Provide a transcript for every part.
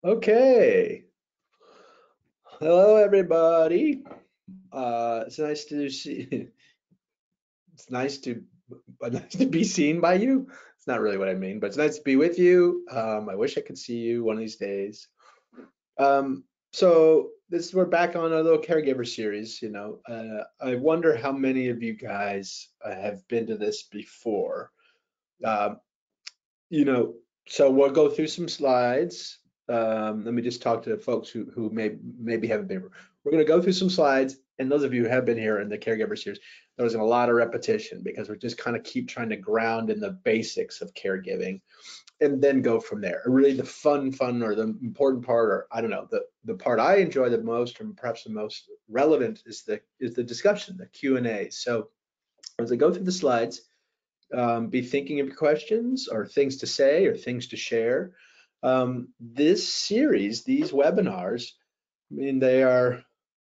Okay. Hello, everybody. It's nice to see. It's nice to be seen by you. It's not really what I mean, but it's nice to be with you. I wish I could see you one of these days. So we're back on a little caregiver series. I wonder how many of you guys have been to this before. Um, you know, so we'll go through some slides. Let me just talk to the folks who maybe haven't been. We're going to go through some slides, and those of you who have been here in the caregiver series, there was a lot of repetition because we're just kind of keep trying to ground in the basics of caregiving, and then go from there. Really, the fun, or the important part, or I don't know, the part I enjoy the most, and perhaps the most relevant, is the discussion, the Q&A. So as I go through the slides, be thinking of your questions or things to say or things to share. This series, these webinars, I mean,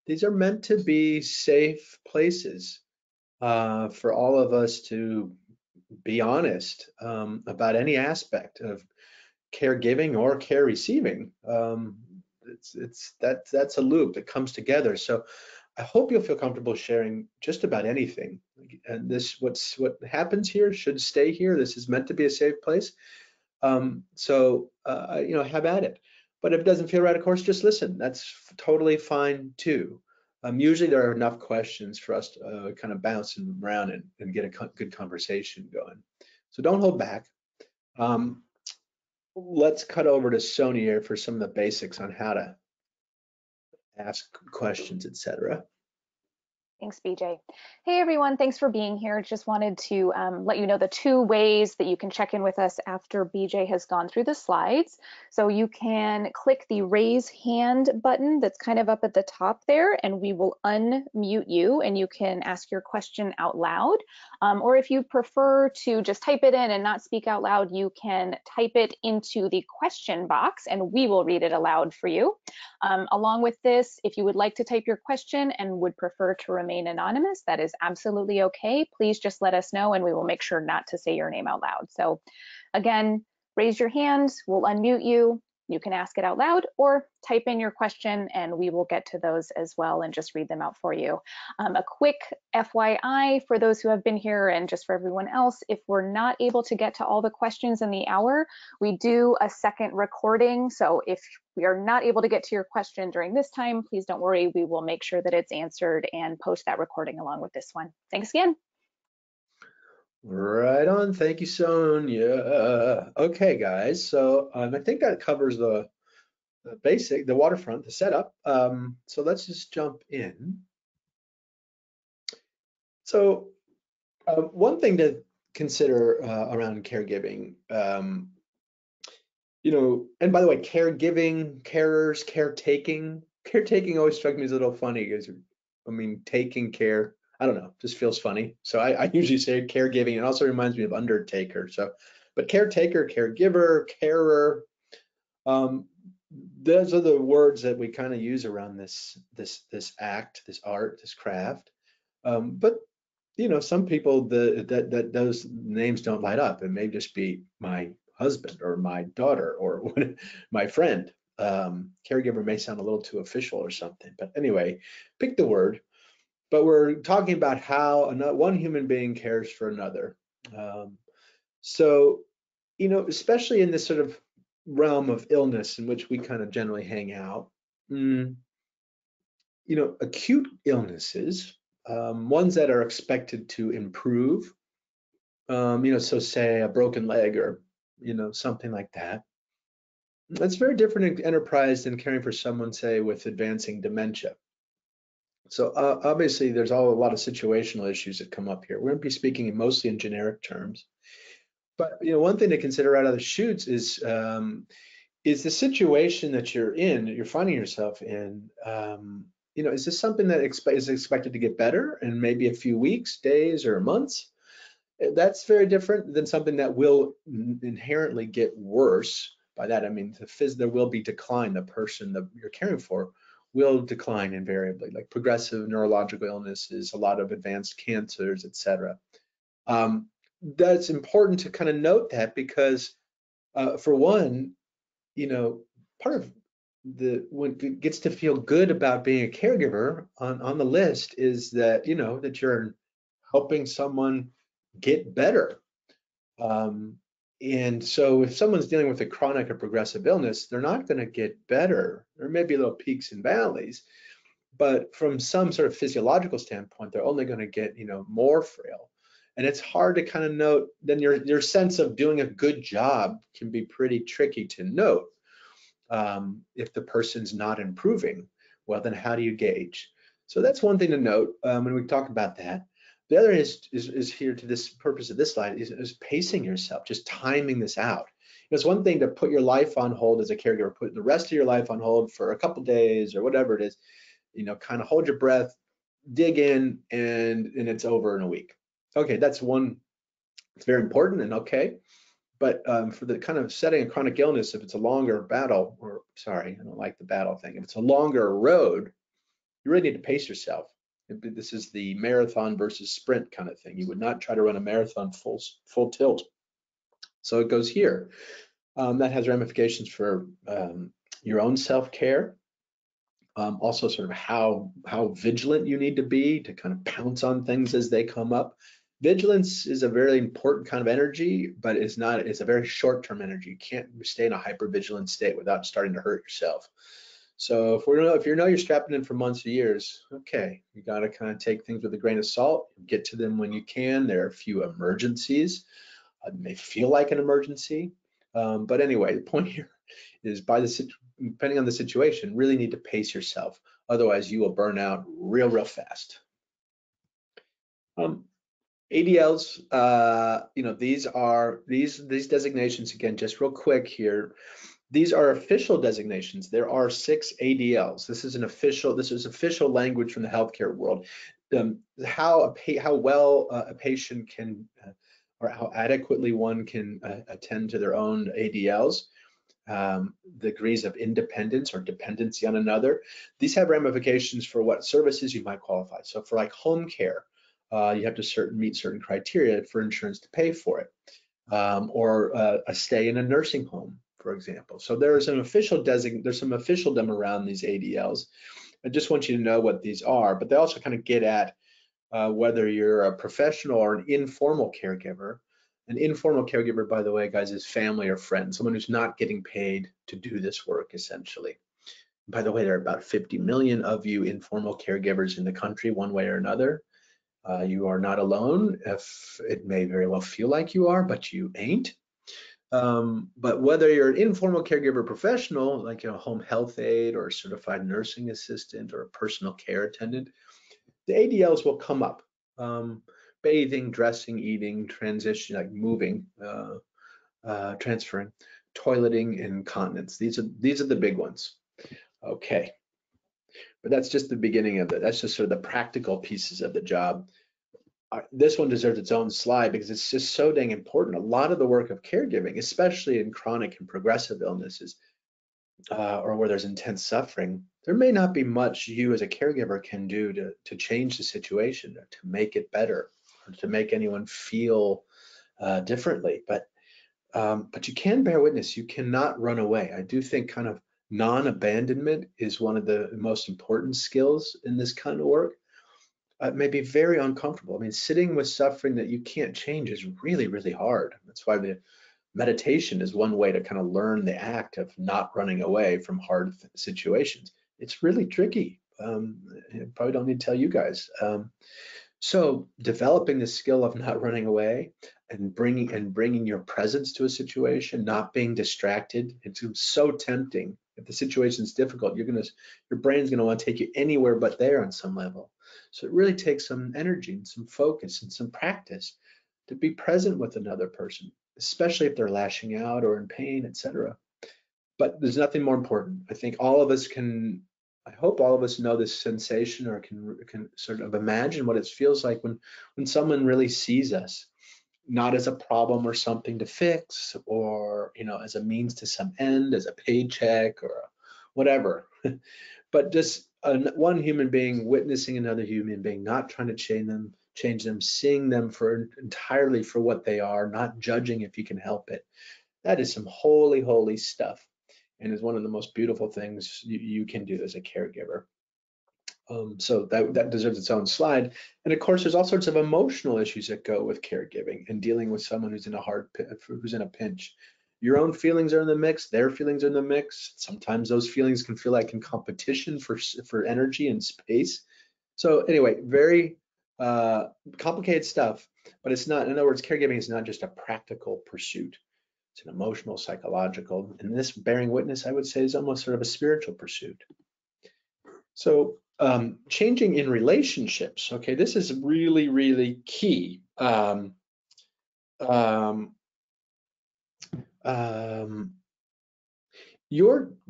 these are meant to be safe places for all of us to be honest about any aspect of caregiving or care receiving. That's a loop that comes together. So I hope you'll feel comfortable sharing just about anything. And what happens here should stay here. This is meant to be a safe place. Have at it. But if it doesn't feel right, of course, just listen. That's totally fine too. Usually there are enough questions for us to kind of bounce around and get a good conversation going. So don't hold back. Let's cut over to Sony here for some of the basics on how to ask questions, etc. Thanks, BJ. Hey, everyone. Thanks for being here. Just wanted to let you know the two ways that you can check in with us after BJ has gone through the slides. So you can click the raise hand button that's kind of up at the top there, and we will unmute you, and you can ask your question out loud. Or if you prefer to just type it in and not speak out loud, you can type it into the question box, and we will read it aloud for you. Along with this, if you would like to type your question and would prefer to remain anonymous, that is absolutely okay. Please just let us know and we will make sure not to say your name out loud. So again, raise your hand, we'll unmute you. You can ask it out loud or type in your question and we will get to those as well and just read them out for you. A quick FYI for those who have been here and just for everyone else, if we're not able to get to all the questions in the hour, we do a second recording. So if we are not able to get to your question during this time, please don't worry, we will make sure that it's answered and post that recording along with this one. Thanks again. Right on. Thank you, Sonia. Okay, guys. So I think that covers the waterfront, the setup. So let's just jump in. So one thing to consider around caregiving, and by the way, caregiving, carers, caretaking always struck me as a little funny because, I mean, taking care, I don't know, just feels funny. So I usually say caregiving. It also reminds me of undertaker. So, but caretaker, caregiver, carer, those are the words that we kind of use around this act, this art, this craft. But some people that those names don't light up. It may just be my husband or my daughter or my friend. Caregiver may sound a little too official or something, but anyway, pick the word. But we're talking about how one human being cares for another. Especially in this sort of realm of illness in which we kind of generally hang out, acute illnesses, ones that are expected to improve, so say a broken leg or, something like that. That's very different enterprise than caring for someone, say, with advancing dementia. So obviously there's a lot of situational issues that come up here. We're going to be speaking mostly in generic terms. But one thing to consider out of the chutes is the situation that you're in, that you're finding yourself in. Is this something that is expected to get better in maybe a few weeks, days, or months? That's very different than something that will inherently get worse. By that I mean there will be decline. The person that you're caring for will decline invariably, like progressive neurological illnesses, a lot of advanced cancers, etc. That's important to kind of note that because For one, you know, part of what gets to feel good about being a caregiver on the list is that, that you're helping someone get better. Um, and so if someone's dealing with a chronic or progressive illness, they're not going to get better. There may be little peaks and valleys, but from some sort of physiological standpoint, they're only going to get, more frail. And it's hard to kind of note, then your sense of doing a good job can be pretty tricky to note. If the person's not improving, well, then how do you gauge? So that's one thing to note when we talk about that. The other is here to this purpose of this slide is pacing yourself, just timing this out. It's one thing to put your life on hold as a caregiver, put the rest of your life on hold for a couple days or whatever it is, kind of hold your breath, dig in, and it's over in a week. Okay, that's one. It's very important and okay. But for the kind of setting a chronic illness, if it's a longer battle, or sorry, I don't like the battle thing. If it's a longer road, you really need to pace yourself. This is the marathon versus sprint kind of thing. You would not try to run a marathon full tilt. So it goes here. That has ramifications for your own self-care. Also, sort of how vigilant you need to be to kind of pounce on things as they come up. Vigilance is a very important kind of energy, but it's not. It's a very short-term energy. You can't stay in a hyper-vigilant state without starting to hurt yourself. So if you know you're strapping in for months or years, okay, you got to kind of take things with a grain of salt. Get to them when you can. There are a few emergencies. It may feel like an emergency, but anyway, the point here is depending on the situation, really need to pace yourself. Otherwise, you will burn out real fast. ADLs, these designations, again, just real quick here. These are official designations. There are 6 ADLs. This is official language from the healthcare world. How well a patient can, or how adequately one can attend to their own ADLs. Degrees of independence or dependency on another. These have ramifications for what services you might qualify. So for like home care, you have to meet certain criteria for insurance to pay for it, or a stay in a nursing home, for example. So there's some officialdom around these ADLs. I just want you to know what these are, but they also kind of get at whether you're a professional or an informal caregiver. An informal caregiver, by the way, guys, is family or friend, someone who's not getting paid to do this work, essentially. By the way, there are about 50 million of you informal caregivers in the country, one way or another. You are not alone. If it may very well feel like you are, but you ain't. But whether you're an informal caregiver professional, like a home health aide or a certified nursing assistant or a personal care attendant, the ADLs will come up. Bathing, dressing, eating, transition, like moving, transferring, toileting, incontinence. These are the big ones. Okay, but that's just the beginning of it. That's just sort of the practical pieces of the job. This one deserves its own slide because it's just so dang important. A lot of the work of caregiving, especially in chronic and progressive illnesses, or where there's intense suffering, there may not be much you as a caregiver can do to change the situation, or to make it better, or to make anyone feel differently. But you can bear witness. You cannot run away. I do think kind of non-abandonment is one of the most important skills in this kind of work. It may be very uncomfortable. I mean, sitting with suffering that you can't change is really hard. That's why the meditation is one way to kind of learn the act of not running away from hard situations. It's really tricky. I probably don't need to tell you guys. So developing the skill of not running away and bringing your presence to a situation, not being distracted. It's so tempting. If the situation's difficult, your brain's gonna want to take you anywhere but there on some level. So it really takes some energy and some focus and some practice to be present with another person, especially if they're lashing out or in pain, etc. But there's nothing more important. I think all of us can, I hope all of us know this sensation, or can sort of imagine what it feels like when someone really sees us, not as a problem or something to fix, or as a means to some end, as a paycheck or whatever, but just one human being witnessing another human being, not trying to change them, seeing them entirely for what they are, not judging if you can help it, That is some holy, holy stuff, and is one of the most beautiful things you can do as a caregiver. So that deserves its own slide. And of course, there's all sorts of emotional issues that go with caregiving and dealing with someone who's in who's in a pinch. Your own feelings are in the mix. Their feelings are in the mix. Sometimes those feelings can feel like in competition for energy and space. So anyway, very complicated stuff. But it's not. In other words, caregiving is not just a practical pursuit. It's an emotional, psychological, and this bearing witness, I would say, is almost sort of a spiritual pursuit. So changing in relationships, okay, this is really, really key. The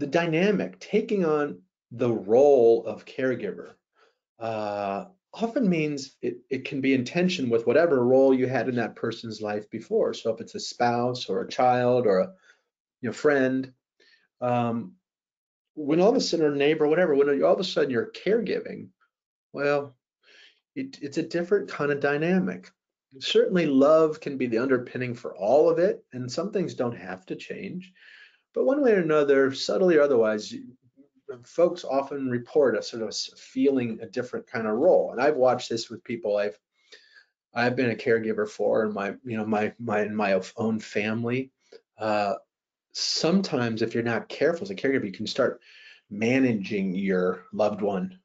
dynamic, taking on the role of caregiver, often means it can be in tension with whatever role you had in that person's life before. So if it's a spouse or a child or a friend, when all of a sudden, or a neighbor, whatever, when all of a sudden you're caregiving, well, it's a different kind of dynamic. Certainly, love can be the underpinning for all of it, and some things don't have to change. But one way or another, subtly or otherwise, folks often report a sort of feeling a different kind of role. And I've watched this with people I've been a caregiver for, in my own family. Sometimes, if you're not careful as a caregiver, you can start managing your loved one,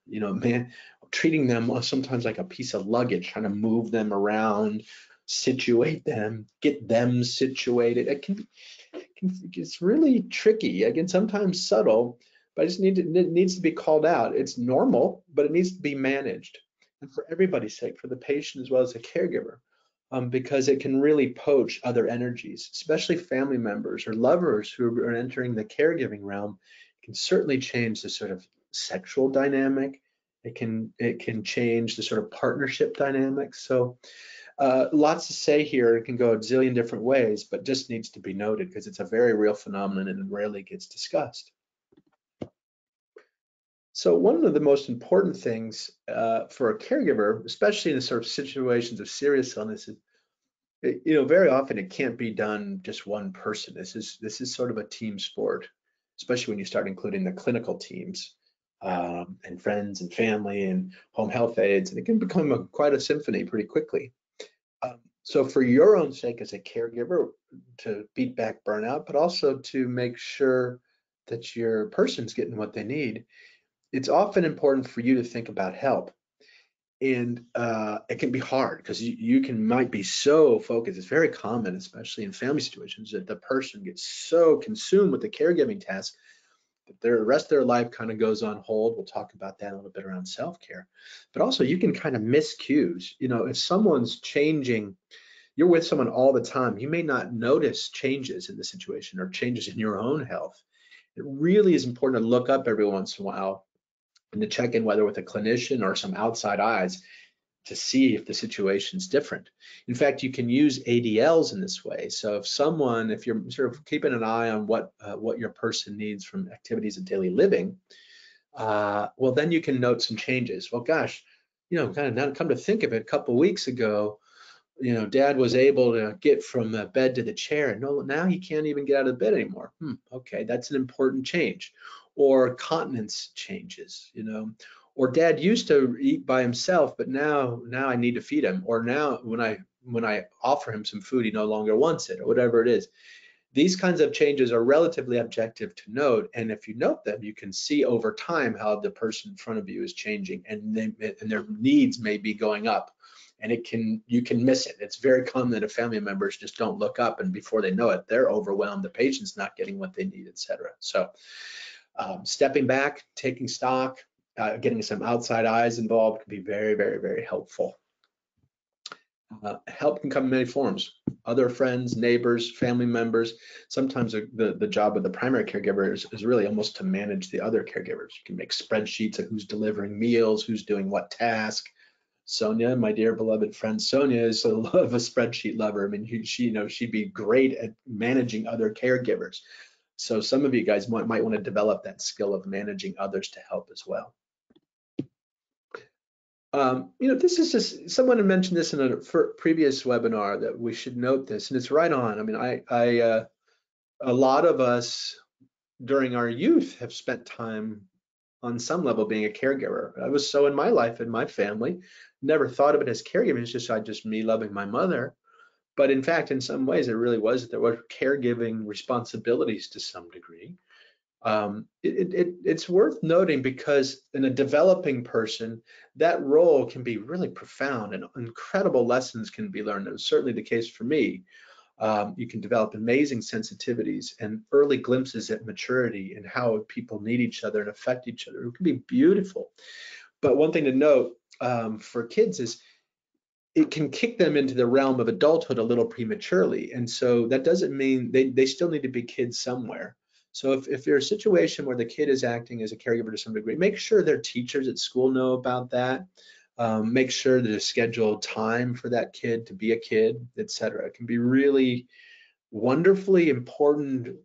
treating them sometimes like a piece of luggage, trying to move them around, situate them, get them situated. It's really tricky. Again, sometimes subtle, but it needs to be called out. It's normal, but it needs to be managed. And for everybody's sake, for the patient as well as the caregiver, because it can really poach other energies, especially family members or lovers who are entering the caregiving realm. It can certainly change the sort of sexual dynamic. It can change the sort of partnership dynamics. So lots to say here. It can go a zillion different ways, but just needs to be noted because it's a very real phenomenon and rarely gets discussed. So one of the most important things for a caregiver, especially in the sort of situations of serious illness, is very often it can't be done just one person. This is sort of a team sport, especially when you start including the clinical teams and friends and family and home health aides, and it can become quite a symphony pretty quickly. So for your own sake as a caregiver, to beat back burnout, but also to make sure that your person's getting what they need, it's often important for you to think about help. And it can be hard because you might be so focused. It's very common, especially in family situations, that the person gets so consumed with the caregiving task that the rest of their life kind of goes on hold. We'll talk about that a little bit around self-care. But also you can kind of miss cues. If someone's changing, you're with someone all the time, you may not notice changes in the situation or changes in your own health. It really is important to look up every once in a while and to check in whether with a clinician or some outside eyes to see if the situation's different. In fact, you can use ADLs in this way. So if you're sort of keeping an eye on what your person needs from activities of daily living, well, then you can note some changes. Well, gosh, kind of now come to think of it, a couple of weeks ago, Dad was able to get from the bed to the chair, and now he can't even get out of bed anymore. Okay, that's an important change. Or continence changes, or Dad used to eat by himself, but now I need to feed him. Or now when I offer him some food, he no longer wants it, or whatever it is. These kinds of changes are relatively objective to note, and if you note them, you can see over time how the person in front of you is changing, and their needs may be going up, and you can miss it. It's very common that if family members just don't look up, and before they know it, they're overwhelmed, the patient's not getting what they need, etc. So stepping back, taking stock, getting some outside eyes involved can be very, very, very helpful. Help can come in many forms. Other friends, neighbors, family members. Sometimes the job of the primary caregiver is really almost to manage the other caregivers. You can make spreadsheets of who's delivering meals, who's doing what task. Sonia, my dear beloved friend Sonia, is a love a spreadsheet lover. I mean, she'd be great at managing other caregivers. So some of you guys might want to develop that skill of managing others to help as well. This is just, someone had mentioned this in a previous webinar that we should note this, and it's right on. I mean, a lot of us during our youth have spent time on some level being a caregiver. I was so in my life and my family, never thought of it as caregiving. It's just me loving my mother. But in fact, in some ways, it really was, there were caregiving responsibilities to some degree. It's worth noting because in a developing person, that role can be really profound and incredible lessons can be learned. It was certainly the case for me. You can develop amazing sensitivities and early glimpses at maturity and how people need each other and affect each other. It can be beautiful. But one thing to note for kids is it can kick them into the realm of adulthood a little prematurely. And so that doesn't mean they still need to be kids somewhere. So if there's a situation where the kid is acting as a caregiver to some degree, make sure their teachers at school know about that. Make sure there's scheduled time for that kid to be a kid, etc. It can be really wonderfully important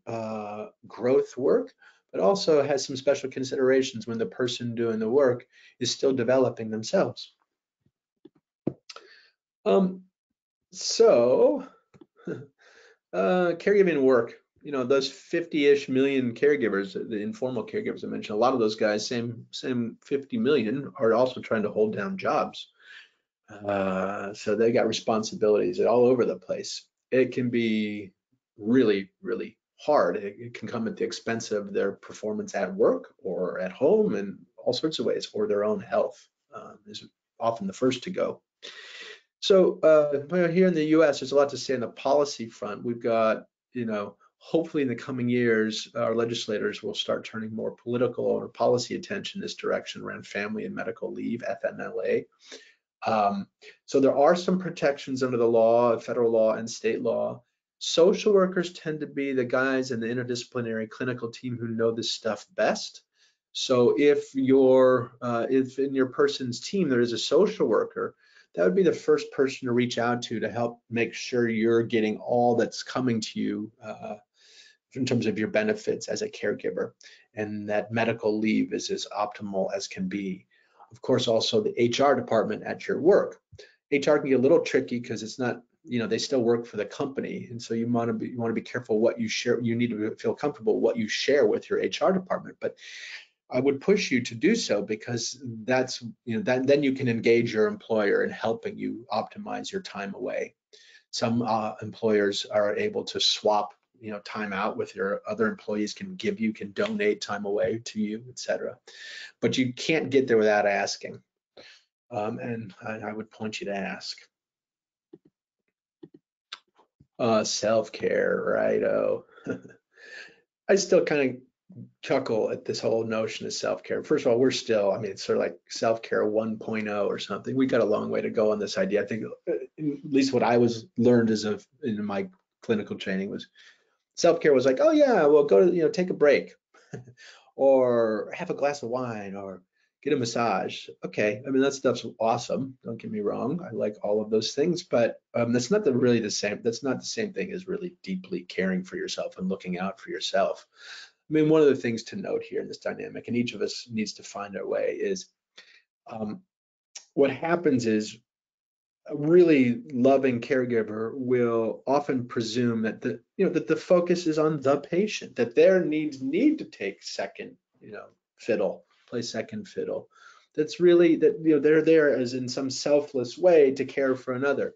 growth work, but also has some special considerations when the person doing the work is still developing themselves. So caregiving work, those 50-ish million caregivers, the informal caregivers I mentioned, a lot of those guys, same 50 million, are also trying to hold down jobs. So they got responsibilities all over the place. It can be really, really hard. It can come at the expense of their performance at work or at home in all sorts of ways, or their own health is often the first to go. So here in the U.S., there's a lot to say on the policy front. We've got, hopefully in the coming years, our legislators will start turning more political or policy attention this direction around family and medical leave, FMLA. So there are some protections under the law, federal law and state law. Social workers tend to be the guys in the interdisciplinary clinical team who know this stuff best. So if in your person's team there is a social worker, that would be the first person to reach out to help make sure you're getting all that's coming to you in terms of your benefits as a caregiver, and that medical leave is as optimal as can be. Of course, also the HR department at your work. HR can get a little tricky because it's not, they still work for the company, and so you want to be careful what you share. You need to feel comfortable what you share with your HR department, but I would push you to do so because that's, then you can engage your employer in helping you optimize your time away. Some employers are able to swap, time out with your other employees, can donate time away to you, etc. But you can't get there without asking. And I would point you to ask. Self-care, righto. I still kind of chuckle at this whole notion of self-care. First of all, we're still, it's sort of like self-care 1.0 or something. We got a long way to go on this idea. I think at least what I was learned in my clinical training was self-care was like, oh yeah, well go to, take a break or have a glass of wine or get a massage. Okay, that stuff's awesome. Don't get me wrong. I like all of those things, but that's not really the same. That's not the same thing as really deeply caring for yourself and looking out for yourself. One of the things to note here in this dynamic, and each of us needs to find our way, is what happens is a really loving caregiver will often presume that the focus is on the patient, that their needs need to take second, play second fiddle. That's really that, they're there as in some selfless way to care for another.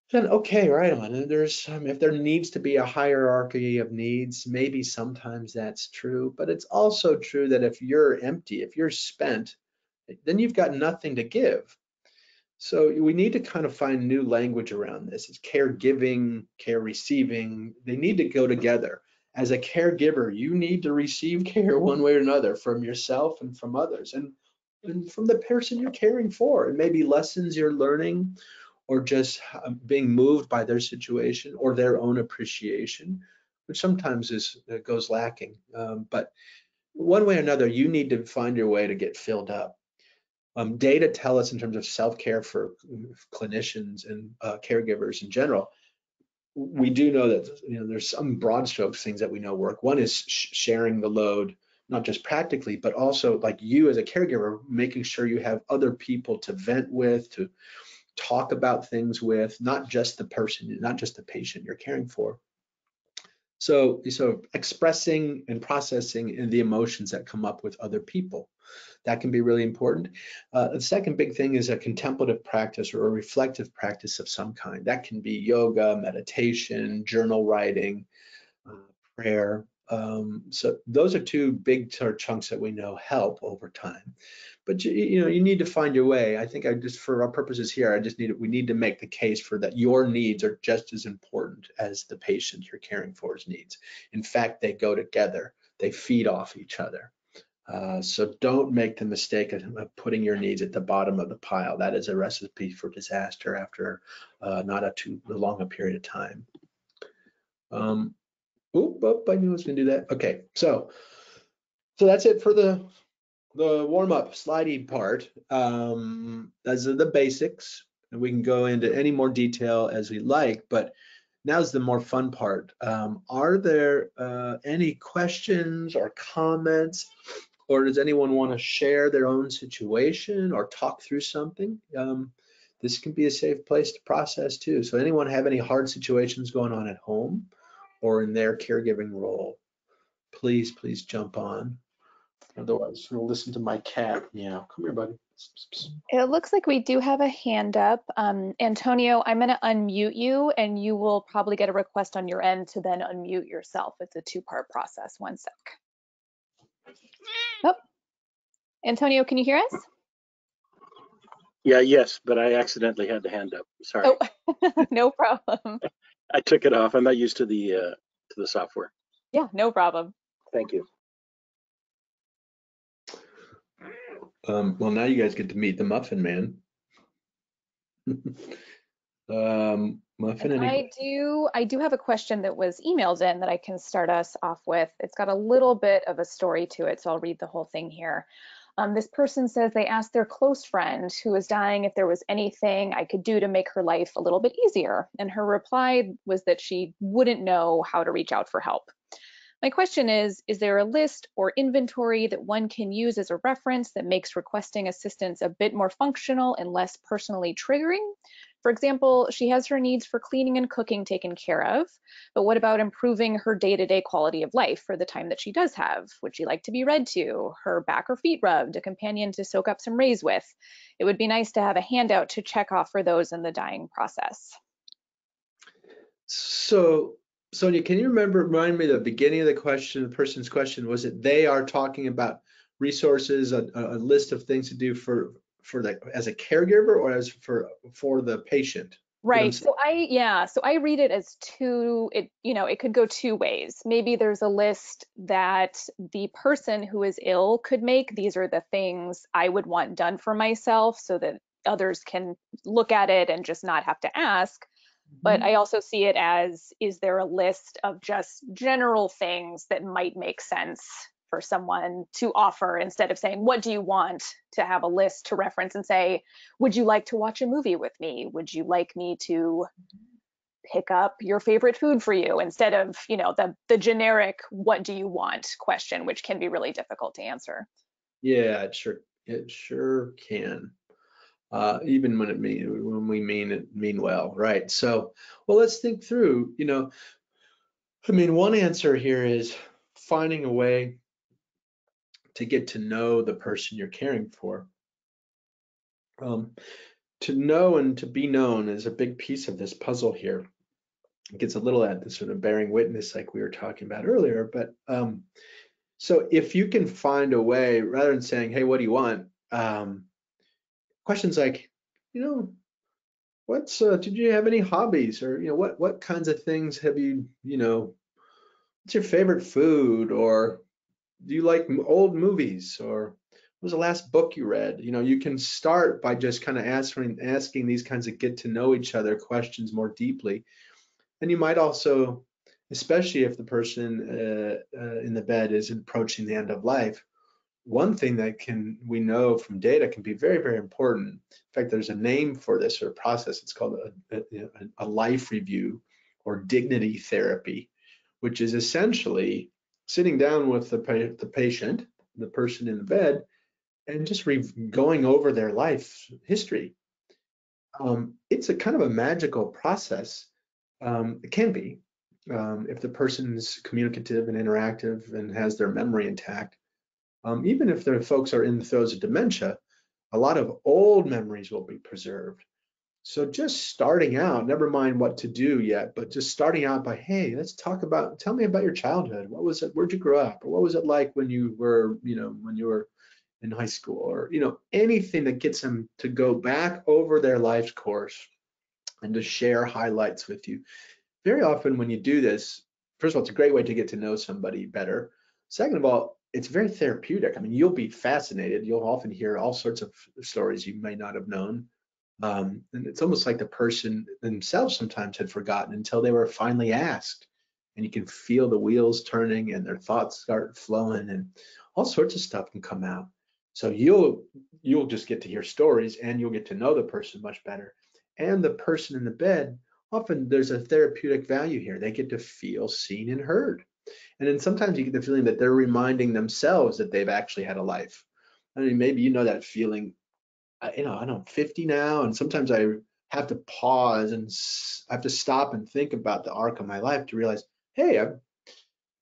Then okay, right on. And if there needs to be a hierarchy of needs, maybe sometimes that's true, but it's also true that if you're empty, if you're spent, then you've got nothing to give. So we need to kind of find new language around this. It's caregiving, care receiving. They need to go together. As a caregiver, you need to receive care one way or another from yourself and from others, and from the person you're caring for. And maybe lessons you're learning, or just being moved by their situation or their own appreciation, which sometimes goes lacking. But one way or another, you need to find your way to get filled up. Data tell us in terms of self-care for clinicians and caregivers in general, we do know that there's some broad strokes things that we know work. One is sharing the load, not just practically, but also like you as a caregiver, making sure you have other people to vent with, to talk about things with, not just the person, not just the patient you're caring for. So expressing and processing the emotions that come up with other people. That can be really important. The second big thing is a contemplative practice or a reflective practice of some kind. That can be yoga, meditation, journal writing, uh, prayer. So those are two big chunks that we know help over time. But you need to find your way. I think for our purposes here, we need to make the case for that your needs are just as important as the patient you're caring for's needs. In fact, they go together. They feed off each other. So don't make the mistake of putting your needs at the bottom of the pile. That is a recipe for disaster after not too long a period of time. I knew I was going to do that. Okay, so that's it for the warm-up sliding part. Those are the basics, and we can go into any more detail as we like, but now's the more fun part. Are there any questions or comments, or does anyone want to share their own situation or talk through something? This can be a safe place to process too. So anyone have any hard situations going on at home or in their caregiving role? Please jump on. Otherwise, we'll listen to my cat meow. Come here, buddy. It looks like we do have a hand up. Antonio, I'm going to unmute you, and you will probably get a request on your end to then unmute yourself. It's a two-part process. One sec. Oh, Antonio, can you hear us? Yeah, yes, but I accidentally had the hand up. Sorry. Oh, no problem. I took it off. I'm not used to the software. Yeah, no problem. Thank you. Well, now you guys get to meet the Muffin Man. Muffin, And I do have a question that was emailed in that I can start us off with. It's got a little bit of a story to it, so I'll read the whole thing here. This person says they asked their close friend who was dying if there was anything I could do to make her life a little bit easier. And her reply was that she wouldn't know how to reach out for help. My question is there a list or inventory that one can use as a reference that makes requesting assistance a bit more functional and less personally triggering? For example, she has her needs for cleaning and cooking taken care of, but what about improving her day-to-day quality of life for the time that she does have? Would she like to be read to, her back or feet rubbed, a companion to soak up some rays with? It would be nice to have a handout to check off for those in the dying process. So, Sonia, can you remind me the beginning of the question, the person's question? Was it they are talking about resources, a list of things to do for as a caregiver or as for the patient? Right. So I read it as it could go two ways. Maybe there's a list that the person who is ill could make. These are the things I would want done for myself so that others can look at it and just not have to ask. But I also see it as, is there a list of just general things that might make sense for someone to offer instead of saying, what do you want, to have a list to reference and say, would you like to watch a movie with me? Would you like me to pick up your favorite food for you, instead of, the generic, what do you want question, which can be really difficult to answer. Yeah, it sure can. Even when we mean well, right? So, well, let's think through, one answer here is finding a way to get to know the person you're caring for. To know and to be known is a big piece of this puzzle here. It gets a little at the sort of bearing witness like we were talking about earlier, but so if you can find a way, rather than saying, hey, what do you want? Questions like, did you have any hobbies, or what kinds of things have you, what's your favorite food, or do you like old movies, or what was the last book you read? You can start by just kind of asking these kinds of get to know each other questions more deeply. And you might also, especially if the person in the bed is approaching the end of life, one thing that we know from data can be very, very important. In fact, there's a name for this or process. It's called a life review or dignity therapy, which is essentially sitting down with the patient, the person in the bed, and just going over their life history. It's a kind of a magical process. It can be. if the person's communicative and interactive and has their memory intact, even if the folks are in the throes of dementia, a lot of old memories will be preserved. So just starting out, never mind what to do yet, but just starting out by, hey, let's talk about, tell me about your childhood. What was it? Where'd you grow up? Or what was it like when you were, when you were in high school? Or, anything that gets them to go back over their life's course and to share highlights with you. Very often when you do this, first of all, it's a great way to get to know somebody better. Second of all, it's very therapeutic. I mean, you'll be fascinated. You'll often hear all sorts of stories you may not have known. And it's almost like the person themselves sometimes had forgotten until they were finally asked. And you can feel the wheels turning and their thoughts start flowing and all sorts of stuff can come out. So you'll just get to hear stories and you'll get to know the person much better. And the person in the bed, often there's a therapeutic value here. They get to feel seen and heard. And then sometimes you get the feeling that they're reminding themselves that they've actually had a life. I mean, maybe you know that feeling. I'm 50 now, and sometimes I have to pause and I have to stop and think about the arc of my life to realize, hey, I've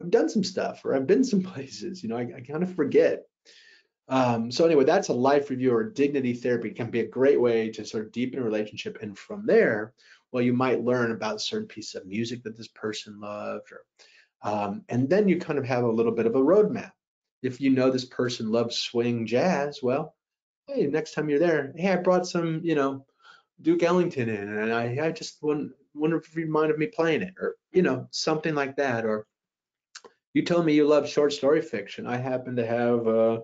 done some stuff or I've been some places. I kind of forget. So anyway, that's a life review or dignity therapy. It can be a great way to sort of deepen a relationship, and from there, well, you might learn about certain pieces of music that this person loved, and then you kind of have a little bit of a roadmap. If you know this person loves swing jazz, well, hey, next time you're there, hey, I brought some, Duke Ellington in, and I just wonder if you mind of me playing it, or something like that. Or you told me you love short story fiction. I happen to have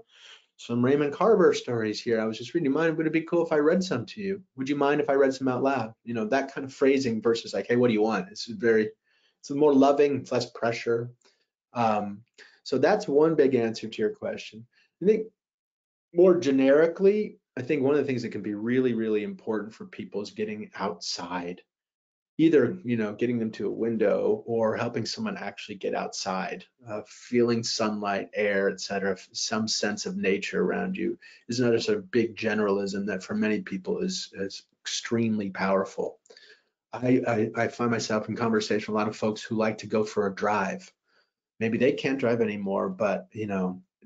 some Raymond Carver stories here. I was just reading. Would it be cool if I read some to you? Would you mind if I read some out loud? That kind of phrasing versus like, hey, what do you want? It's more loving, it's less pressure. So that's one big answer to your question. I think more generically, I think one of the things that can be really, really important for people is getting outside, either, getting them to a window or helping someone actually get outside, feeling sunlight, air, etc. Some sense of nature around you is another sort of big generalism that for many people is extremely powerful. I find myself in conversation with a lot of folks who like to go for a drive. Maybe they can't drive anymore, but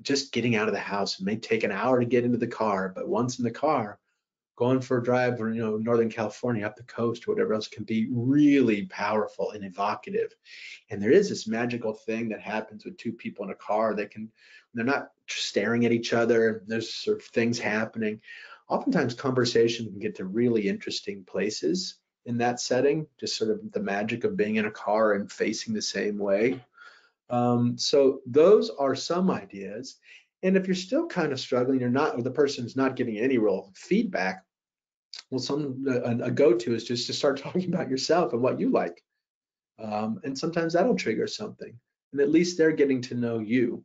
just getting out of the house, it may take an hour to get into the car, but once in the car, going for a drive or Northern California up the coast or whatever else can be really powerful and evocative. And there is this magical thing that happens with two people in a car. They're not staring at each other, there's sort of things happening. Oftentimes conversation can get to really interesting places in that setting, just sort of the magic of being in a car and facing the same way. So those are some ideas. And if you're still kind of struggling, or the person's not getting any real feedback, well, a go-to is just to start talking about yourself and what you like. And sometimes that'll trigger something. And at least they're getting to know you.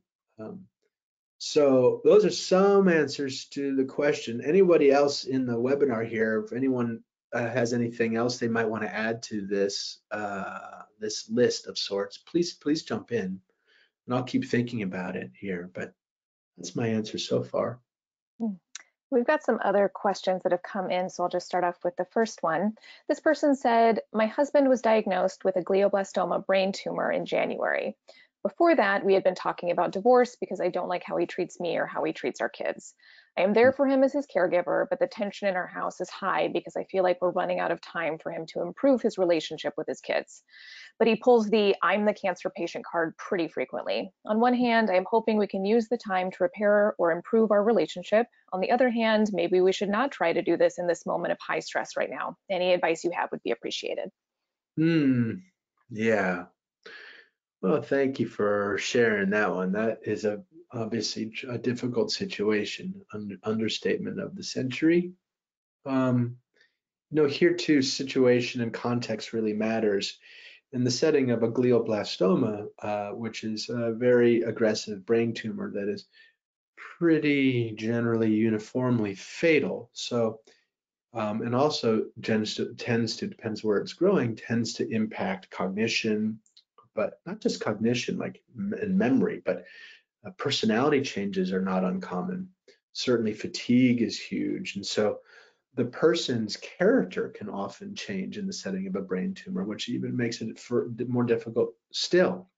So those are some answers to the question. Anybody else in the webinar here, if anyone has anything else they might want to add to this this list of sorts, please jump in, and I'll keep thinking about it here. But that's my answer so far. We've got some other questions that have come in, so I'll just start off with the first one. This person said, my husband was diagnosed with a glioblastoma brain tumor in January. Before that, we had been talking about divorce because I don't like how he treats me or how he treats our kids. I am there for him as his caregiver, but the tension in our house is high because I feel like we're running out of time for him to improve his relationship with his kids. But he pulls the I'm the cancer patient card pretty frequently. On one hand, I'm hoping we can use the time to repair or improve our relationship. On the other hand, maybe we should not try to do this in this moment of high stress right now. Any advice you have would be appreciated. Yeah. Well, thank you for sharing that one. That is obviously a difficult situation, understatement of the century. Here too, situation and context really matters. In the setting of a glioblastoma, which is a very aggressive brain tumor that is pretty generally uniformly fatal. So, and also tends to, depends where it's growing, tends to impact cognition, but not just cognition, like in memory, but personality changes are not uncommon. Certainly fatigue is huge. And so the person's character can often change in the setting of a brain tumor, which even makes it more difficult still.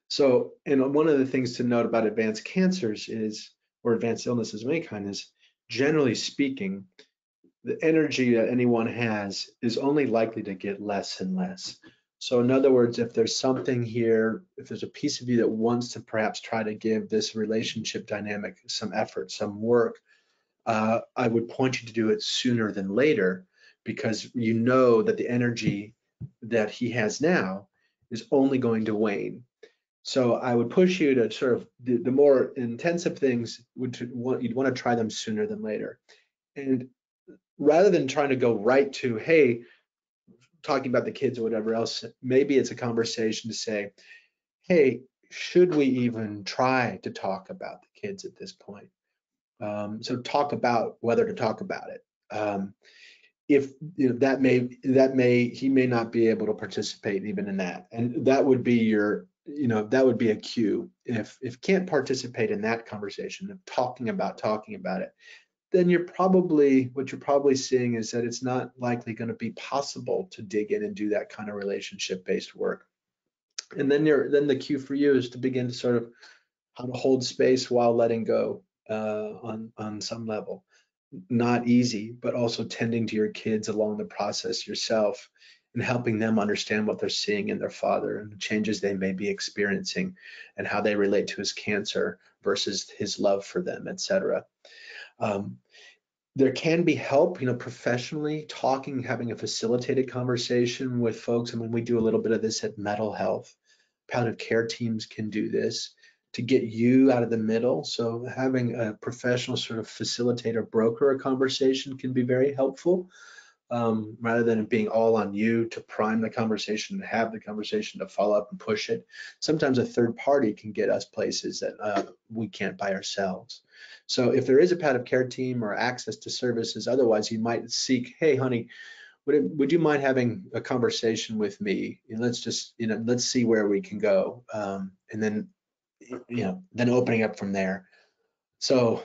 So, and one of the things to note about advanced cancers is, or advanced illnesses of any kind, is generally speaking, the energy that anyone has is only likely to get less and less. So in other words, if there's something here, if there's a piece of you that wants to perhaps try to give this relationship dynamic some effort, some work, I would point you to do it sooner than later, because you know that the energy that he has now is only going to wane. So I would push you to sort of the more intensive things you'd want to try them sooner than later. And rather than trying to go right to, hey, talking about the kids or whatever else, maybe it's a conversation to say, hey, should we even try to talk about the kids at this point? So talk about whether to talk about it. If he may not be able to participate even in that, and that would be that would be a cue. If can't participate in that conversation of talking about it, then what you're probably seeing is that it's not likely going to be possible to dig in and do that kind of relationship-based work. And then the cue for you is to begin to sort of how to hold space while letting go on some level. Not easy, but also tending to your kids along the process yourself and helping them understand what they're seeing in their father and the changes they may be experiencing and how they relate to his cancer versus his love for them, etc. There can be help, professionally talking, having a facilitated conversation with folks. I mean, we do a little bit of this at Mettle Health. Palliative care teams can do this to get you out of the middle. So having a professional sort of facilitate or broker a conversation can be very helpful, rather than it being all on you to prime the conversation, to have the conversation, to follow up and push it. Sometimes a third party can get us places that we can't by ourselves. So if there is a palliative care team or access to services, otherwise you might seek, hey, honey, would you mind having a conversation with me? And let's just, let's see where we can go. And then, then opening up from there. So,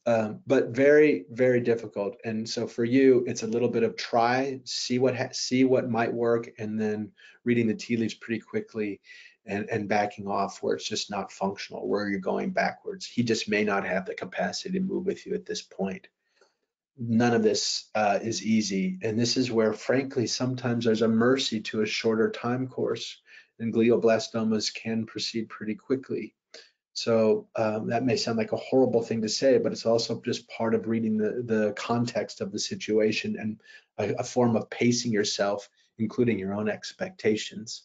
but very, very difficult. And so for you, it's a little bit of try, see what might work, and then reading the tea leaves pretty quickly and backing off where it's just not functional, where you're going backwards. He just may not have the capacity to move with you at this point. None of this is easy. And this is where, frankly, sometimes there's a mercy to a shorter time course, and glioblastomas can proceed pretty quickly. So that may sound like a horrible thing to say, but it's also just part of reading the context of the situation and a form of pacing yourself, including your own expectations.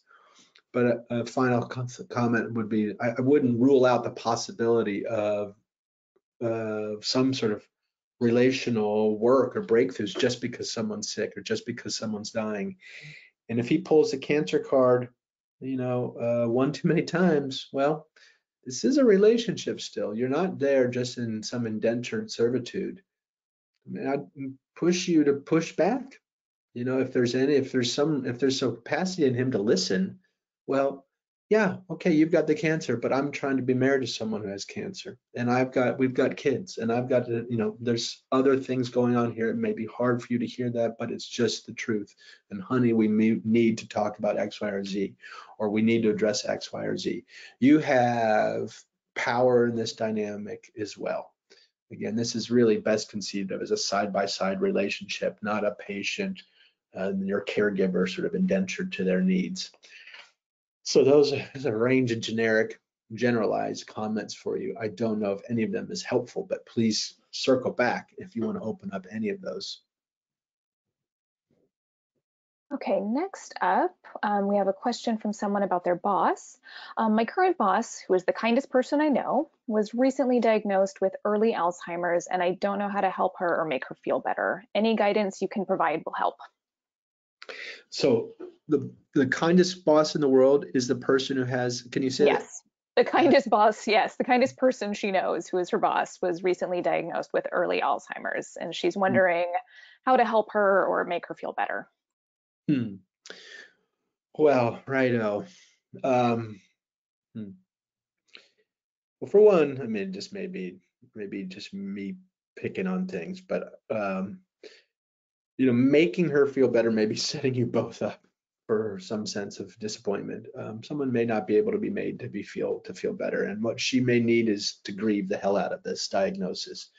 But a final comment would be, I wouldn't rule out the possibility of some sort of relational work or breakthroughs just because someone's sick or just because someone's dying. And if he pulls the cancer card, one too many times, well, this is a relationship still. You're not there just in some indentured servitude. I mean, I'd push you to push back. If there's some capacity in him to listen, well, yeah, okay, you've got the cancer, but I'm trying to be married to someone who has cancer, and we've got kids, and I've got to, there's other things going on here. It may be hard for you to hear that, but it's just the truth. And honey, we need to talk about X, Y, or Z, or we need to address X, Y, or Z. You have power in this dynamic as well. Again, this is really best conceived of as a side-by-side relationship, not a patient, your caregiver sort of indentured to their needs. So those are a range of generic, generalized comments for you. I don't know if any of them is helpful, but please circle back if you want to open up any of those. Okay, next up, we have a question from someone about their boss. My current boss, who is the kindest person I know, was recently diagnosed with early Alzheimer's, and I don't know how to help her or make her feel better. Any guidance you can provide will help. So the kindest boss in the world is the person who has, can you say that? Yes, the kindest boss, yes, the kindest person she knows, who is her boss, was recently diagnosed with early Alzheimer's, and she's wondering how to help her or make her feel better. Well, righto. Well, for one, I mean, just maybe just me picking on things, but you know, making her feel better, maybe setting you both up for some sense of disappointment. Someone may not be able to be made to feel better, and what she may need is to grieve the hell out of this diagnosis.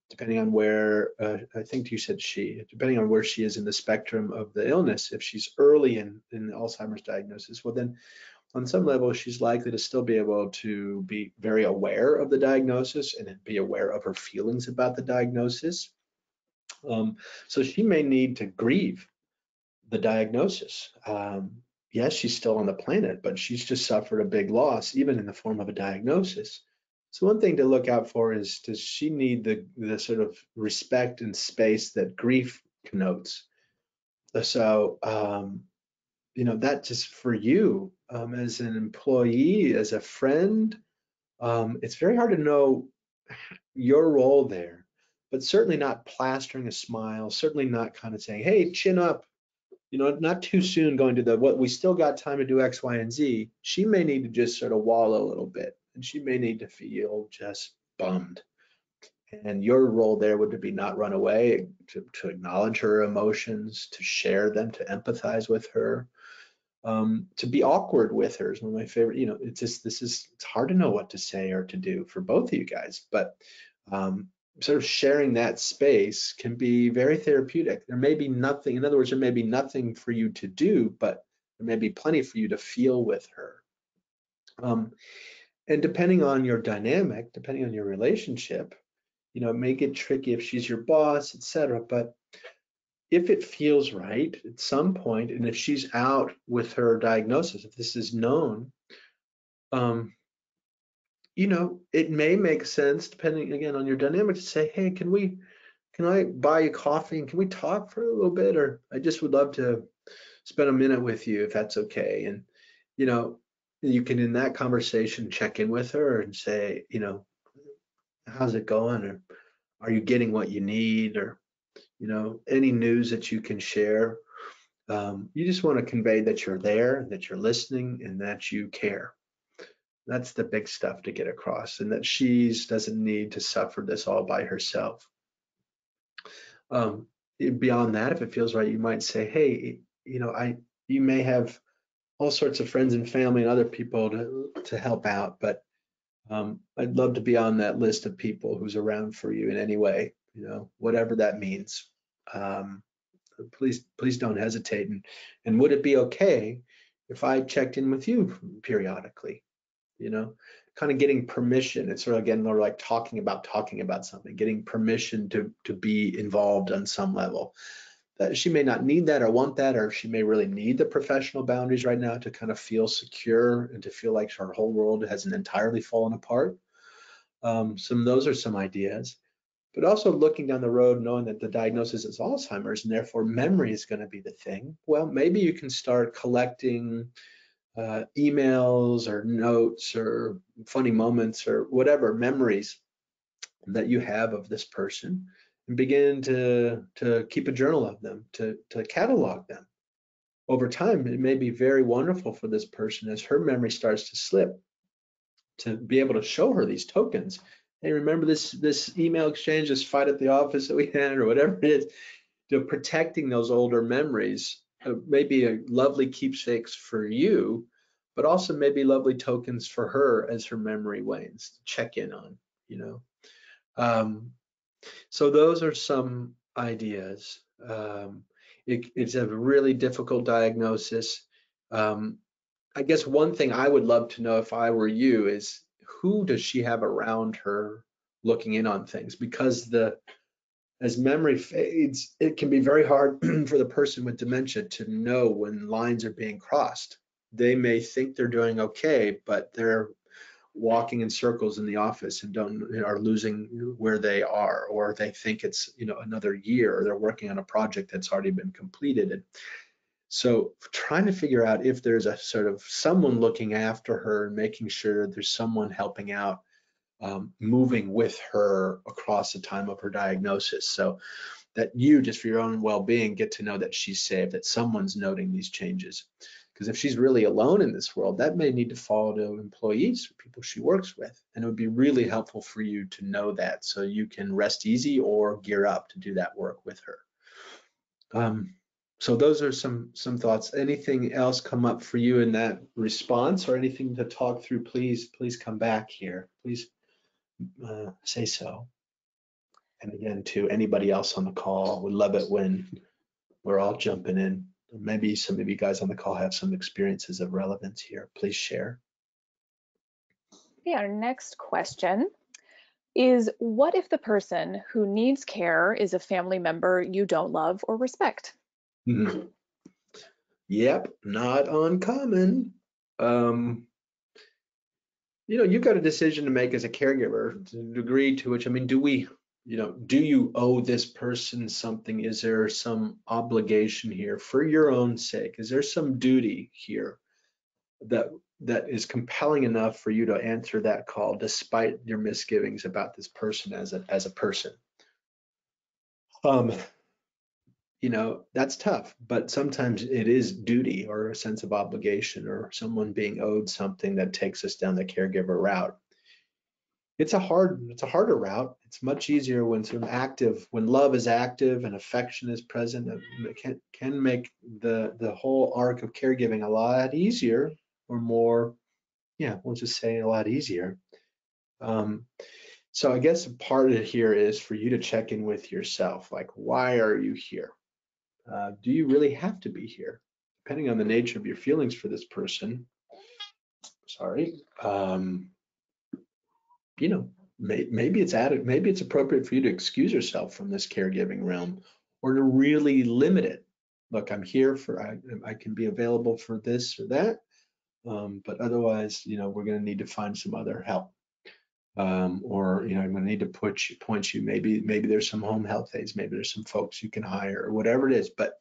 Depending on where, I think you said depending on where she is in the spectrum of the illness, if she's early in the Alzheimer's diagnosis, well then on some level she's likely to still be able to be very aware of the diagnosis and be aware of her feelings about the diagnosis. So she may need to grieve the diagnosis. Yes, she's still on the planet, but she's just suffered a big loss, even in the form of a diagnosis. So one thing to look out for is, does she need the sort of respect and space that grief connotes? So, you know, that just for you as an employee, as a friend, it's very hard to know your role there, but certainly not plastering a smile, certainly not kind of saying, hey, chin up, you know, not too soon going to what we still got time to do X, Y, and Z. She may need to just sort of wallow a little bit, and she may need to feel just bummed. And your role there would be not run away, to acknowledge her emotions, to share them, to empathize with her, to be awkward with her is one of my favorite. You know, it's hard to know what to say or to do for both of you guys, but sort of sharing that space can be very therapeutic. There may be nothing, in other words, there may be nothing for you to do, but there may be plenty for you to feel with her. And depending on your dynamic, depending on your relationship, you know, it may get tricky if she's your boss, etc. But if it feels right at some point, and if she's out with her diagnosis, if this is known, you know, it may make sense, depending again on your dynamic, to say, hey, can I buy you coffee and can we talk for a little bit? Or I just would love to spend a minute with you if that's okay. And, you know, you can in that conversation check in with her and say, you know, how's it going? Or are you getting what you need? Or, you know, any news that you can share. You just want to convey that you're there, that you're listening, and that you care. That's the big stuff to get across, and that she doesn't need to suffer this all by herself. Beyond that, if it feels right, you might say, hey, you know, you may have all sorts of friends and family and other people to help out, but I'd love to be on that list of people who's around for you in any way, you know, whatever that means. Please don't hesitate. And would it be okay if I checked in with you periodically? You know, kind of getting permission. It's sort of, again, more like talking about something, getting permission to be involved on some level. That she may not need that or want that, or she may really need the professional boundaries right now to kind of feel secure and to feel like her whole world hasn't entirely fallen apart. Those are some ideas. But also looking down the road, knowing that the diagnosis is Alzheimer's and therefore memory is going to be the thing. Well, maybe you can start collecting emails or notes or funny moments or whatever memories that you have of this person, and begin to keep a journal of them, to catalog them. Over time, it may be very wonderful for this person as her memory starts to slip, to be able to show her these tokens. Hey, remember this email exchange, this fight at the office that we had, or whatever it is. Protecting those older memories may be a lovely keepsakes for you, but also maybe lovely tokens for her as her memory wanes to check in on, you know. So those are some ideas. It's a really difficult diagnosis. I guess one thing I would love to know if I were you is, who does she have around her looking in on things? Because as memory fades, it can be very hard for the person with dementia to know when lines are being crossed. They may think they're doing okay, but they're walking in circles in the office and are losing where they are, or they think it's, you know, another year, or they're working on a project that's already been completed. And so trying to figure out if there's a sort of someone looking after her and making sure there's someone helping out, moving with her across the time of her diagnosis, so that you, just for your own well-being, get to know that she's safe, that someone's noting these changes. Because if she's really alone in this world, that may need to fall to employees or people she works with. And it would be really helpful for you to know that so you can rest easy or gear up to do that work with her. So those are some thoughts. Anything else come up for you in that response or anything to talk through, please come back here. Please say so. And again, to anybody else on the call, we love it when we're all jumping in. Maybe some of you guys on the call have some experiences of relevance here. Please share. Okay, our next question is, what if the person who needs care is a family member you don't love or respect? Mm-hmm. Yep, not uncommon. You've got a decision to make as a caregiver, to the degree to which, I mean, do you owe this person something? Is there some obligation here for your own sake? Is there some duty here that is compelling enough for you to answer that call despite your misgivings about this person as a person? That's tough, but sometimes it is duty or a sense of obligation or someone being owed something that takes us down the caregiver route. It's a harder route. It's much easier when when love is active and affection is present. It can make the whole arc of caregiving a lot easier, or more, we'll just say a lot easier. So I guess part of it here is for you to check in with yourself, like, why are you here? Do you really have to be here? Depending on the nature of your feelings for this person, maybe it's appropriate for you to excuse yourself from this caregiving realm, or to really limit it. Look, I'm here I can be available for this or that, but otherwise, we're going to need to find some other help. Or I'm going to need to point you. Maybe there's some home health aides, maybe there's some folks you can hire, or whatever it is. But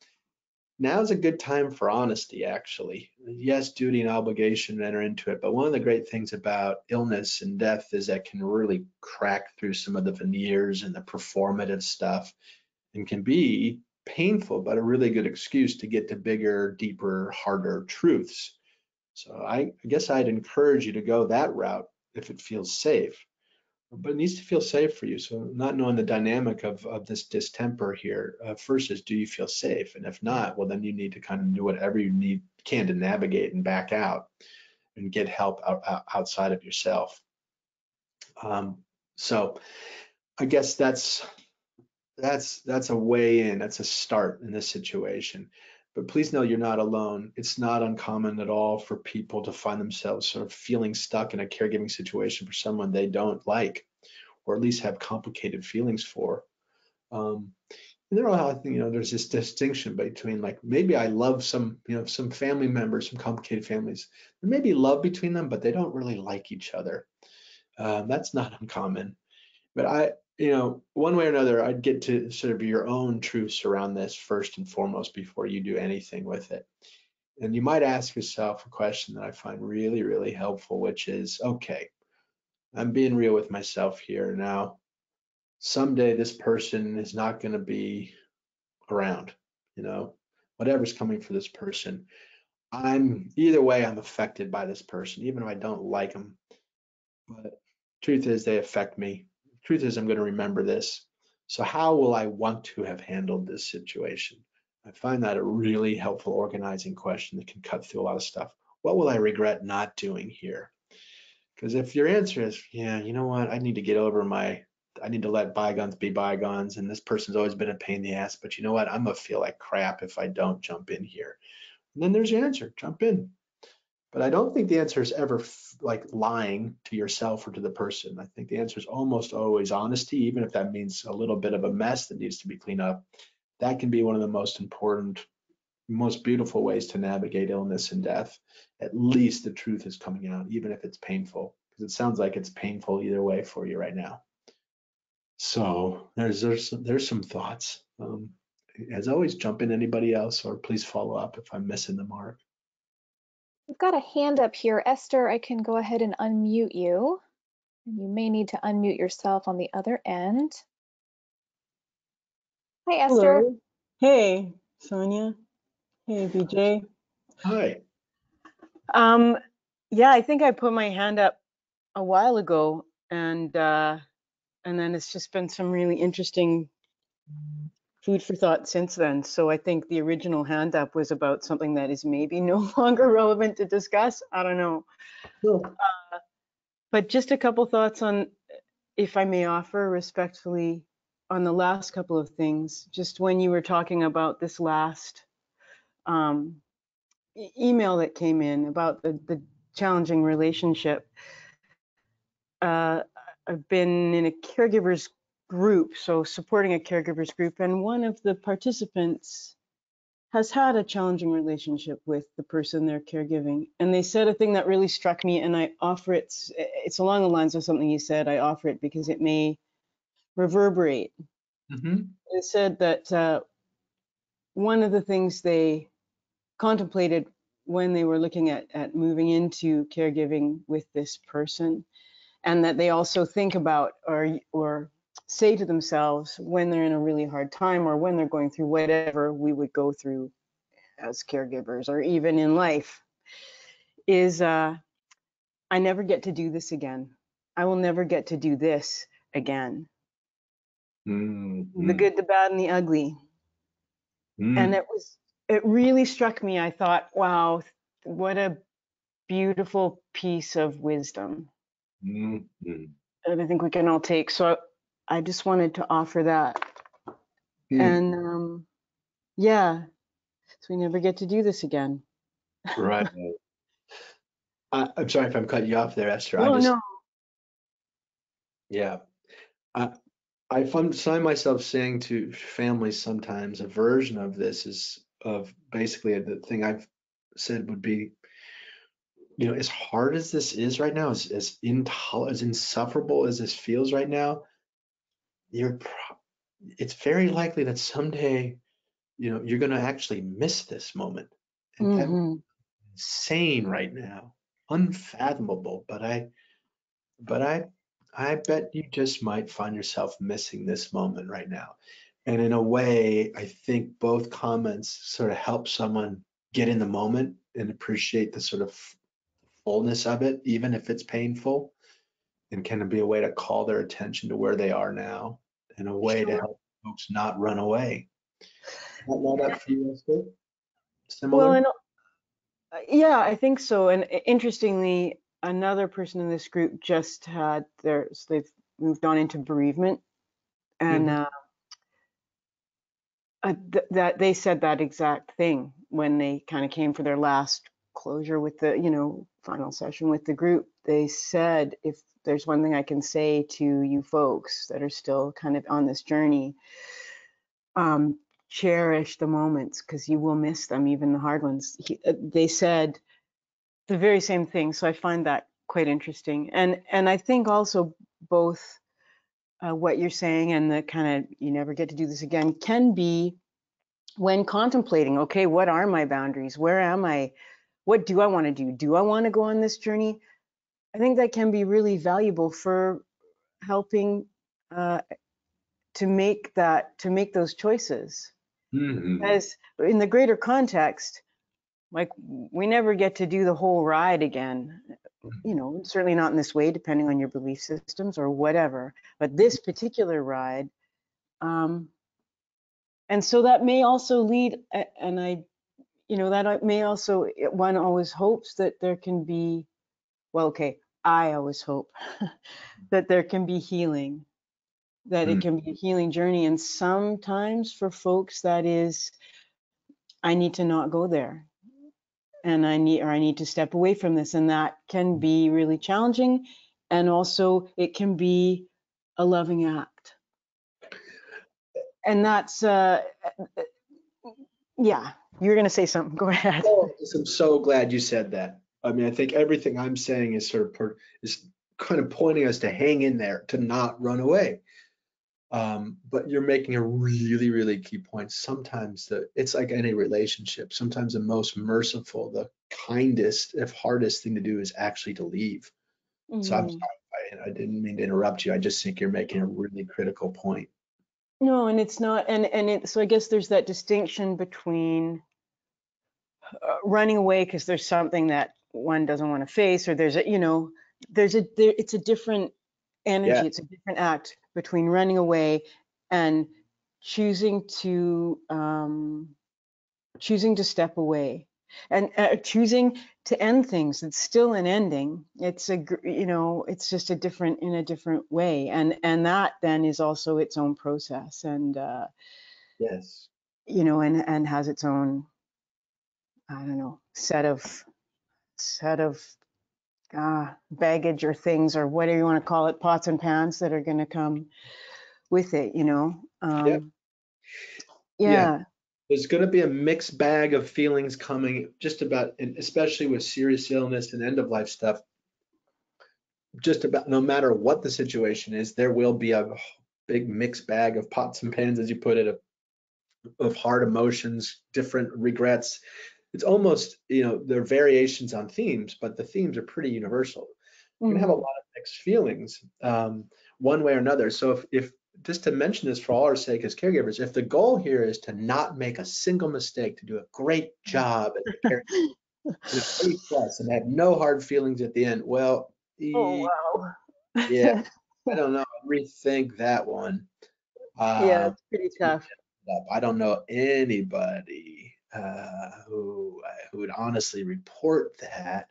now's a good time for honesty, actually. Yes, duty and obligation enter into it, but one of the great things about illness and death is that can really crack through some of the veneers and the performative stuff, and can be painful, but a really good excuse to get to bigger, deeper, harder truths. So I guess I'd encourage you to go that route if it feels safe. But it needs to feel safe for you. So not knowing the dynamic of this distemper here, first is, do you feel safe? And if not, well, then you need to kind of do whatever you can to navigate and back out and get help outside of yourself. So I guess that's a way in, that's a start in this situation. But please know you're not alone. It's not uncommon at all for people to find themselves sort of feeling stuck in a caregiving situation for someone they don't like, or at least have complicated feelings for. And there are, there's this distinction between, like, maybe I love some family members, some complicated families. There may be love between them, but they don't really like each other. That's not uncommon. But one way or another, I'd get to sort of your own truths around this first and foremost before you do anything with it. And you might ask yourself a question that I find really, really helpful, which is, okay, I'm being real with myself here now. Someday this person is not going to be around, whatever's coming for this person. Either way, I'm affected by this person, even if I don't like them. But truth is, they affect me. Truth is, I'm going to remember this. So how will I want to have handled this situation? I find that a really helpful organizing question that can cut through a lot of stuff. What will I regret not doing here? Because if your answer is, yeah, you know what, I need to get over I need to let bygones be bygones, and this person's always been a pain in the ass, but you know what, I'm gonna feel like crap if I don't jump in here. And then there's your answer, jump in. But I don't think the answer is ever like lying to yourself or to the person. I think the answer is almost always honesty, even if that means a little bit of a mess that needs to be cleaned up. That can be one of the most important, most beautiful ways to navigate illness and death. At least the truth is coming out, even if it's painful, because it sounds like it's painful either way for you right now. So there's some thoughts. As always, jump in, anybody else, or please follow up if I'm missing the mark. We've got a hand up here. Esther, I can go ahead and unmute you. And you may need to unmute yourself on the other end. Hi, Esther. Hello. Hey, Sonia. Hey, BJ. Hi. Yeah, I think I put my hand up a while ago, and then it's just been some really interesting food for thought since then. So I think the original hand up was about something that is maybe no longer relevant to discuss. I don't know. Sure. But just a couple thoughts on, if I may offer respectfully, on the last couple of things. Just when you were talking about this last email that came in about the challenging relationship. I've been in a caregivers group, so supporting a caregivers group, and one of the participants has had a challenging relationship with the person they're caregiving. And they said a thing that really struck me, and I offer it, it's along the lines of something you said, I offer it because it may reverberate. Mm-hmm. They said that one of the things they contemplated when they were looking at moving into caregiving with this person, and that they also think about or say to themselves when they're in a really hard time or when they're going through whatever we would go through as caregivers or even in life, is I never get to do this again. I will never get to do this again. Mm-hmm. The good, the bad, and the ugly. And it really struck me. I thought, wow, what a beautiful piece of wisdom. Mm-hmm. And I think we can all take. So I just wanted to offer that. And yeah, so we never get to do this again. Right. I'm sorry if I'm cutting you off there, Esther. No. Yeah. I find myself saying to families sometimes a version of this is of basically the thing I've said would be, as hard as this is right now, as insufferable as this feels right now, it's very likely that someday, you're going to actually miss this moment. And that's insane right now, unfathomable. But I bet you just might find yourself missing this moment right now. And in a way, I think both comments sort of help someone get in the moment and appreciate the sort of fullness of it, even if it's painful, and can be a way to call their attention to where they are now and a way to help folks not run away. Not that for you, Esther? Similar? Well, and yeah, I think so. And interestingly, another person in this group just had they've moved on into bereavement, and that they said that exact thing when they kind of came for their last closure with the final session with the group. They said, if there's one thing I can say to you folks that are still kind of on this journey, cherish the moments because you will miss them, even the hard ones. They said the very same thing, so I find that quite interesting. And I think also both what you're saying and the kind of you never get to do this again can be when contemplating, okay, what are my boundaries? Where am I? What do I want to do? Do I want to go on this journey? I think that can be really valuable for helping to make those choices. As in the greater context, like we never get to do the whole ride again. Certainly not in this way, depending on your belief systems or whatever. But this particular ride, and so that may also lead, and that may also, one always hopes that there can be, well, okay, I always hope that there can be healing, that it can be a healing journey. And sometimes for folks that is, I need to not go there. And I need to step away from this. And that can be really challenging. And also it can be a loving act. And that's, yeah, you're going to say something. Go ahead. Oh, I'm so glad you said that. I mean, I think everything I'm saying is is kind of pointing us to hang in there, to not run away. But you're making a really, really key point. Sometimes it's like any relationship. Sometimes the most merciful, the kindest, if hardest thing to do is actually to leave. So I'm sorry, I didn't mean to interrupt you. I just think you're making a really critical point. No, and it's not, so I guess there's that distinction between running away because there's something that one doesn't want to face, or there's a, it's a different energy. Yeah. It's a different act between running away and choosing to step away, and choosing to end things. It's still an ending. It's it's just in a different way, and that then is also its own process, and Yes. and has its own, I don't know, set of baggage or things, or whatever you want to call it, pots and pans that are going to come with it, Yeah. Yeah. There's going to be a mixed bag of feelings coming, just about, and especially with serious illness and end of life stuff. Just about no matter what the situation is, there will be a big mixed bag of pots and pans, as you put it, of hard emotions, different regrets. It's almost, there are variations on themes, but the themes are pretty universal. You're gonna have a lot of mixed feelings, one way or another. So if just to mention this for all our sake as caregivers, if the goal here is to not make a single mistake, to do a great job as a caregiver, A plus, and have no hard feelings at the end, well, Oh, wow. yeah, I don't know. Rethink that one. Yeah, it's pretty tough. I don't know anybody who would honestly report that,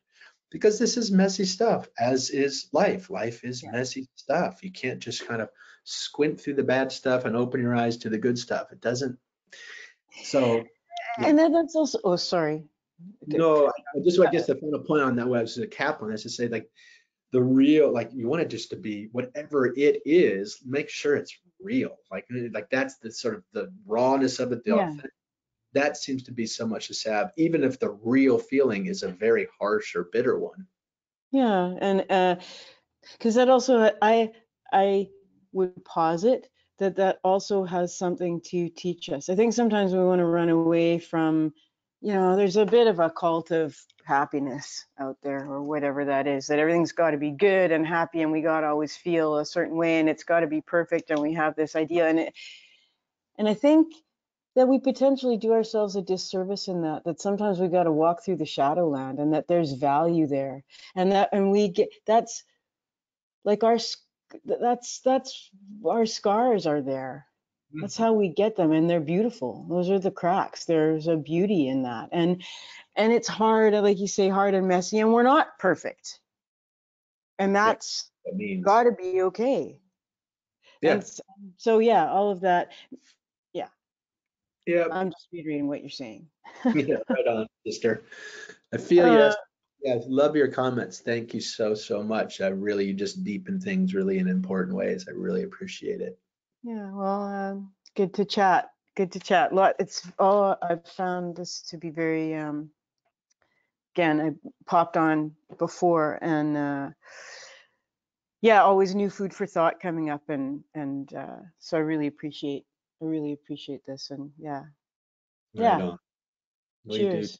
because this is messy stuff, as is life. Life is messy stuff. You can't just kind of squint through the bad stuff and open your eyes to the good stuff. It doesn't. So, yeah. And then that's also, oh, sorry. No, I guess the final point on that was a cap on this, to say, like, the real, like, you want it just to be whatever it is, make sure it's real. Like that's the sort of the rawness of it, the Yeah. authentic. That seems to be so much a salve, even if the real feeling is a very harsh or bitter one. Yeah, and because that also, I would posit that also has something to teach us. I think sometimes we want to run away from, there's a bit of a cult of happiness out there, or whatever that is, that everything's got to be good and happy, and we got to always feel a certain way, and it's got to be perfect, and we have this idea, and I think that we potentially do ourselves a disservice in that sometimes we got to walk through the shadowland, and that there's value there, and we get, that's like that's our scars are there. That's how we get them, and they're beautiful. Those are the cracks. There's a beauty in that, and it's hard, like you say, hard and messy, and we're not perfect, and that's got to be okay. Yeah. And so yeah, all of that. Yeah. I'm just reading what you're saying. Yeah, right on, sister. I feel you. Yeah, love your comments. Thank you so much. You just deepen things really in important ways. I really appreciate it. Yeah, well, good to chat. Good to chat. I've found this to be very, again, I popped on before, and yeah, always new food for thought coming up, and so I really appreciate this, and yeah. Right on. We do. Cheers.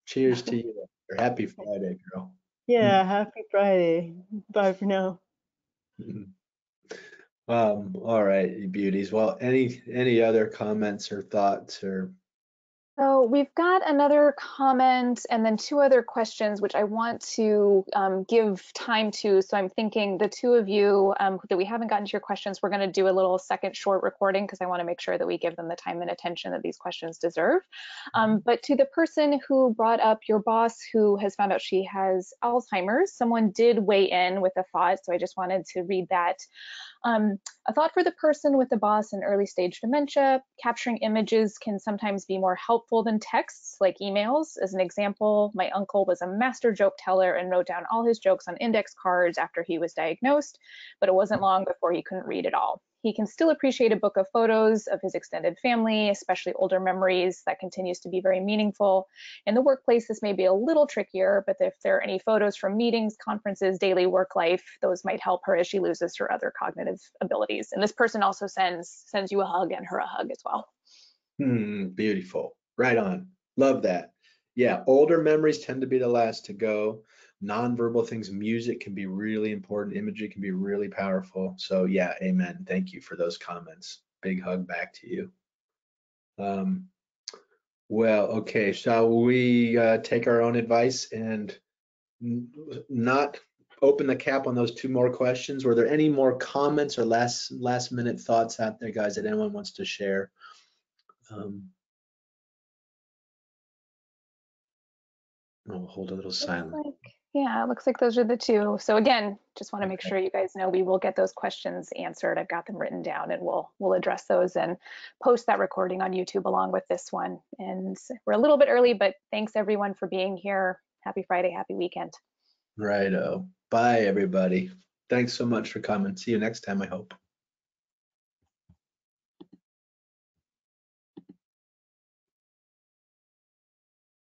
Cheers to you. Or happy Friday, girl. Yeah, happy Friday. Bye for now. All right, you beauties. Well, any other comments or thoughts or? So we've got another comment and then two other questions, which I want to give time to. So I'm thinking the two of you that we haven't gotten to your questions, we're going to do a little second short recording, because I want to make sure that we give them the time and attention that these questions deserve. But to the person who brought up your boss who has found out she has Alzheimer's, someone did weigh in with a thought. So I just wanted to read that. A thought for the person with the boss in early stage dementia: capturing images can sometimes be more helpful than texts like emails. As an example, my uncle was a master joke teller and wrote down all his jokes on index cards after he was diagnosed, but it wasn't long before he couldn't read it all. He can still appreciate a book of photos of his extended family, especially older memories. That continues to be very meaningful. In the workplace, this may be a little trickier, but if there are any photos from meetings, conferences, daily work life, those might help her as she loses her other cognitive abilities. And this person also sends you a hug and her a hug as well. Beautiful. Right on. Love that. Yeah, older memories tend to be the last to go. Nonverbal things, music can be really important. Imagery can be really powerful. So yeah, amen. Thank you for those comments. Big hug back to you. Well, okay. Shall we take our own advice and not open the cap on those 2 more questions. Were there any more comments or last minute thoughts out there, guys, that anyone wants to share? I'll hold a little silent. Yeah, it looks like those are the 2. So again, just want to make sure you guys know we will get those questions answered. I've got them written down, and we'll address those and post that recording on YouTube along with this one. And we're a little bit early, but thanks everyone for being here. Happy Friday, happy weekend. Righto. Bye, everybody. Thanks so much for coming. See you next time, I hope.